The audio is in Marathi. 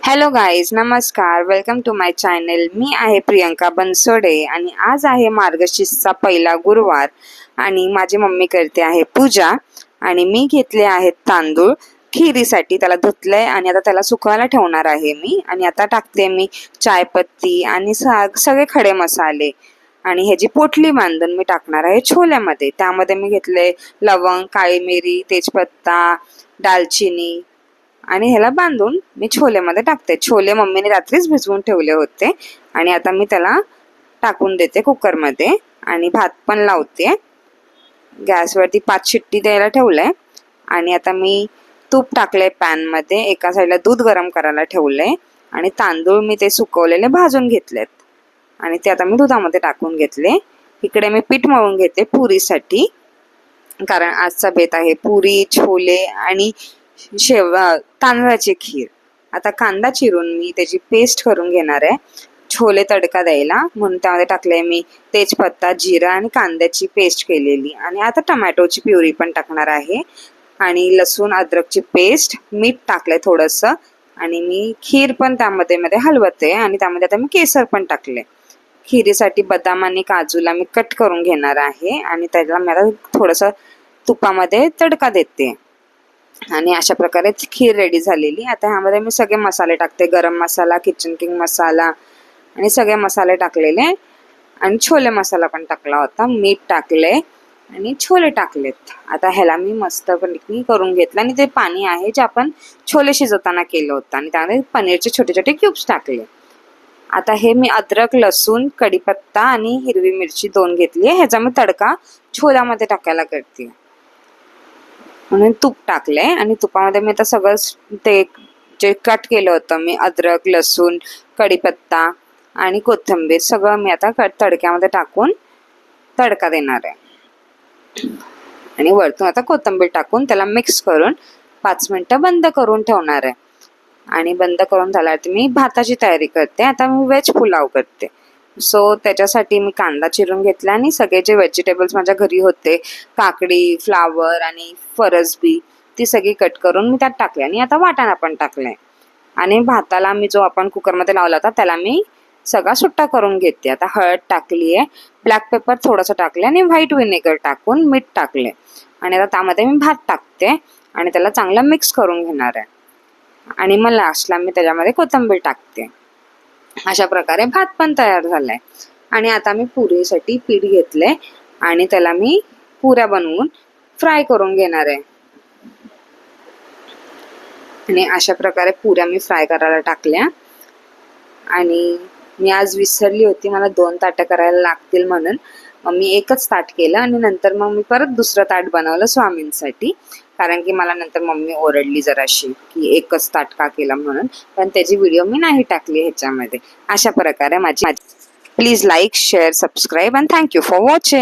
हॅलो गाईज, नमस्कार. Welcome to my channel. मी आहे प्रियंका बनसोडे आणि आज आहे मार्गशीर्षचा पहिला गुरुवार आणि माझी मम्मी करते आहे पूजा. आणि मी घेतले आहेत तांदूळ खिरीसाठी. त्याला धुतलंय आणि आता त्याला सुकवायला ठेवणार आहे मी. आणि आता टाकते मी चायपत्ती आणि सगळे खडे मसाले आणि ह्याची पोटली बांधून मी टाकणार आहे छोल्यामध्ये. त्यामध्ये मी घेतले लवंग, काळी मिरी, तेजपत्ता, दालचिनी आणि ह्याला बांधून मी छोलेमध्ये टाकते. छोले मम्मीने रात्रीच भिजवून ठेवले होते आणि आता मी त्याला टाकून देते कुकरमध्ये आणि भात पण लावते. गॅसवरती 5 शिट्टी द्यायला ठेवलंय आणि आता मी तूप टाकलंय पॅनमध्ये. एका साईडला दूध गरम करायला ठेवलंय आणि तांदूळ मी ते सुकवलेले भाजून घेतलेत आणि ते आता मी दुधामध्ये टाकून घेतले. इकडे मी पीठ मळून घेते पुरीसाठी, कारण आजचा बेत आहे पुरी, छोले आणि तांदळाची खीर. आता कांदा चिरून मी त्याची पेस्ट करून घेणार आहे छोले तडका द्यायला, म्हणून त्यामध्ये टाकले मी तेजपत्ता, जिरा आणि कांद्याची पेस्ट केलेली. आणि आता टमॅटोची प्युरी पण टाकणार आहे आणि लसूण अद्रकची पेस्ट, मीठ टाकलंय थोडंसं आणि मी खीर पण त्यामध्ये हलवते. आणि त्यामध्ये आता मी केसर पण टाकले. खिरीसाठी बदाम आणि काजूला मी कट करून घेणार आहे आणि त्याला मी आता थोडंसं तुपामध्ये तडका देते. आणि अशा प्रकारे खीर रेडी झालेली. आता ह्यामध्ये मी सगळे मसाले टाकते. गरम मसाला, किचन किंग मसाला आणि सगळे मसाले टाकलेले आणि छोले मसाला पण टाकला होता. मीठ टाकले आणि छोले टाकलेत. आता ह्याला मी मस्तपैकी करून घेतलं आणि ते पाणी आहे जे आपण छोले शिजवताना केलं होतं आणि त्यामध्ये पनीरचे छोटे छोटे क्यूब्स टाकले. आता हे मी अद्रक, लसूण, कढीपत्ता आणि हिरवी मिरची 2 घेतली. ह्याचा मी तडका छोल्यामध्ये टाकायला करते म्हणून तूप टाकलंय आणि तुपामध्ये मी आता सगळं ते जे कट केलं होतं मी अद्रक, लसूण, कढीपत्ता आणि कोथिंबीर सगळं मी आता तडक्यामध्ये टाकून तडका देणार आहे. आणि वरतून आता कोथिंबीर टाकून त्याला मिक्स करून 5 मिनिटं बंद करून ठेवणार आहे. आणि बंद करून झाल्यावरती मी भाताची तयारी करते. आता मी व्हेज पुलाव करते. सो त्याच्यासाठी मी कांदा चिरून घेतला आणि सगळे जे व्हेजिटेबल्स माझ्या घरी होते, काकडी, फ्लावर आणि फरसबी, ती सगळी कट करून मी त्यात टाकले. आणि आता वाटाणा पण टाकलाय. आणि भाताला मी जो आपण कुकरमध्ये लावला होता त्याला मी सगळा सुट्टा करून घेते. आता हळद टाकली आहे, ब्लॅक पेपर थोडंसं टाकले आणि व्हाईट व्हिनेगर टाकून मीठ टाकले. आणि आता त्यामध्ये मी भात टाकते आणि त्याला चांगलं मिक्स करून घेणार आहे. आणि मग लास्टला मी त्याच्यामध्ये कोथिंबीर टाकते. अशा प्रकारे भात पण तयार झालाय. आणि आता मी पुरीसाठी पीठ घेतलंय आणि त्याला मी पुऱ्या बनवून फ्राय करून घेणार आहे. आणि अशा प्रकारे पुऱ्या मी फ्राय करायला टाकल्या. आणि मी आज विसरली होती, मला 2 ताटं करायला लागतील म्हणून मग मी एकच ताट केलं आणि नंतर मग मी परत दुसरं ताट बनवलं स्वामींसाठी, कारण की मला नंतर मम्मी ओरडली जराशी की एकच ताट का केलं म्हणून. पण त्याची व्हिडिओ मी नाही टाकली ह्याच्यामध्ये. अशा प्रकारे माझी please like, share, subscribe and thank you for watching.